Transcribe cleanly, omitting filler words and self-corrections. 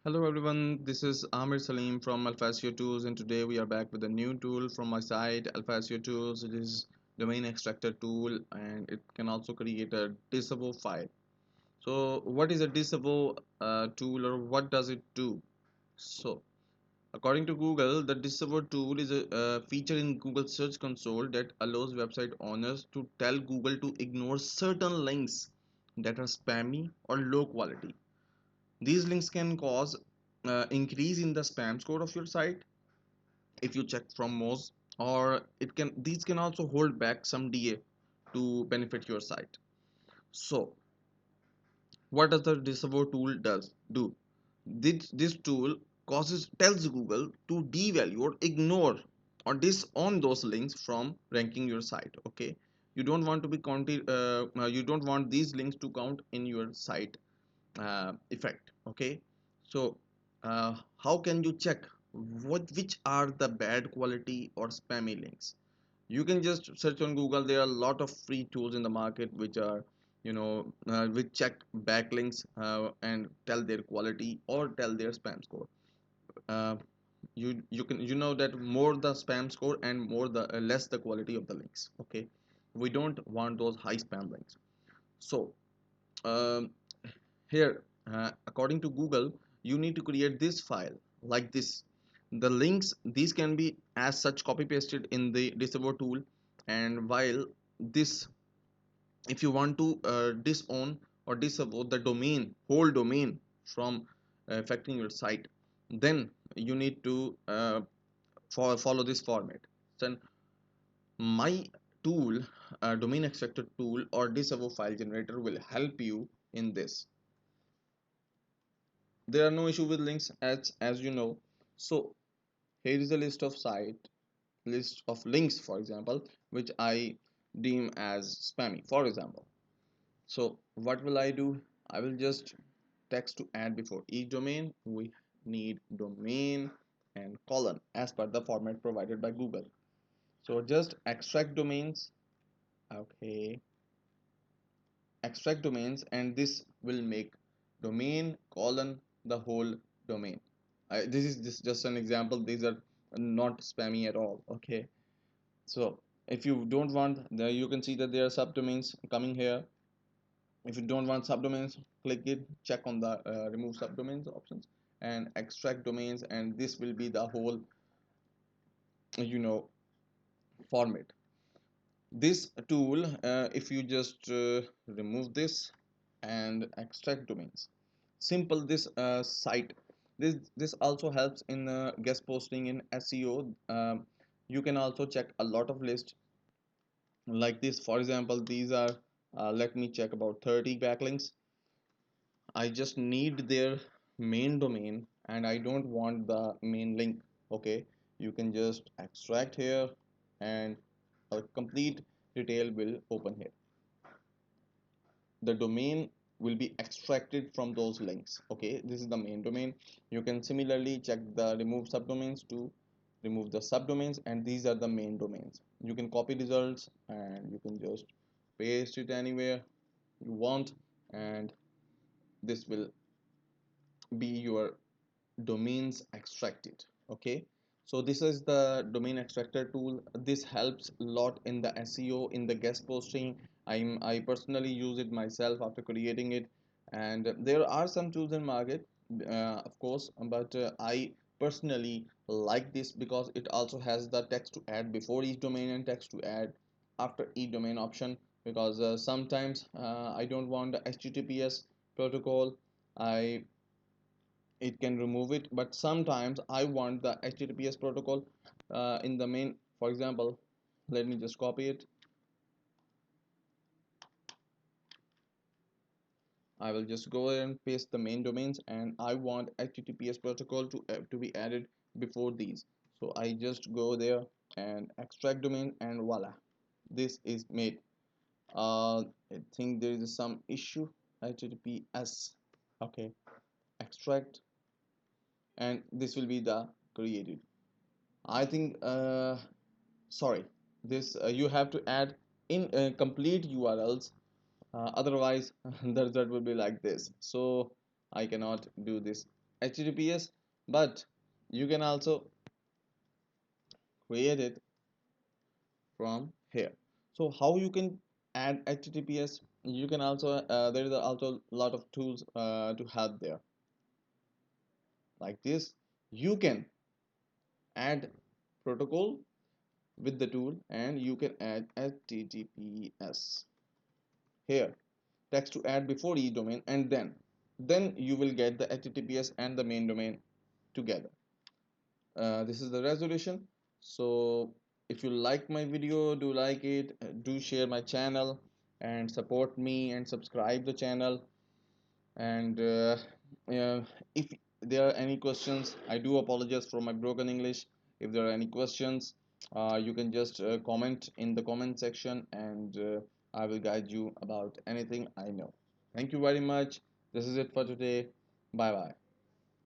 Hello everyone, this is Amir Salim from Alpha SEO Tools, and today we are back with a new tool from my site, Alpha SEO Tools. It is domain extractor tool and it can also create a disavow file. So what is a disavow tool, or what does it do? So according to Google, the disavow tool is a feature in Google Search Console that allows website owners to tell Google to ignore certain links that are spammy or low quality. These links can cause increase in the spam score of your site if you check from Moz, or these can also hold back some DA to benefit your site. So what does the disavow tool does do? This tool causes tells Google to devalue or ignore or disown those links from ranking your site. Okay, you don't want to be counted. You don't want these links to count in your site effect. Okay, so how can you check which are the bad quality or spammy links? You can just search on Google. There are a lot of free tools in the market which are which check backlinks and tell their quality or tell their spam score. uh, you know that more the spam score and more the less the quality of the links. Okay, we don't want those high spam links. So um, here, according to Google, you need to create this file like this. The links, these can be as such copy pasted in the disavow tool. And while this, if you want to disown or disavow the domain, whole domain from affecting your site, then you need to follow this format. Then my tool, domain extractor tool or disavow file generator, will help you in this. There are no issue with links, as you know. So here is a list of links, for example, which I deem as spammy, for example. So what will I do? I will just text to add before each domain. We need domain and colon as per the format provided by Google. So just extract domains. Okay, extract domains, and this will make domain colon the whole domain. This is just an example. These are not spammy at all. Okay, so if you don't want you can see that there are subdomains coming here. If you don't want subdomains, click it, check on the remove subdomains options and extract domains, and this will be the whole you know format. This tool, if you just remove this and extract domains, simple. This site, this also helps in guest posting in SEO. You can also check a lot of lists like this. For example, these are let me check about 30 backlinks. I just need their main domain and I don't want the main link. Okay, you can just extract here and a complete detail will open here. The domain will be extracted from those links. Okay, this is the main domain. You can similarly check the remove subdomains to remove the subdomains, and these are the main domains. You can copy results and you can just paste it anywhere you want, and this will be your domains extracted. Okay, so this is the domain extractor tool. This helps a lot in the SEO, in the guest posting. I personally use it myself after creating it, and there are some tools in market, of course, but I personally like this because it also has the text to add before each domain and text to add after each domain option. Because sometimes I don't want the HTTPS protocol. I It can remove it, but sometimes I want the HTTPS protocol in the main. For example, let me just copy it. I will just go ahead and paste the main domains, and I want HTTPS protocol to be added before these. So I just go there and extract domain, and voila, this is made. I think there is some issue. HTTPS. Okay, extract, and this will be the created. I think sorry, this you have to add in complete URLs, otherwise the result will be like this. So I cannot do this. HTTPS, but you can also create it from here. So how you can add HTTPS? You can also there is also a lot of tools to help there. Like this, you can add protocol with the tool, and you can add HTTPS here, text to add before each domain, and then you will get the HTTPS and the main domain together. This is the resolution. So if you like my video, do like it, do share my channel, and support me and subscribe the channel. And if there are any questions, I do apologize for my broken English. If there are any questions, you can just comment in the comment section, and I will guide you about anything I know. Thank you very much. This is it for today. Bye bye.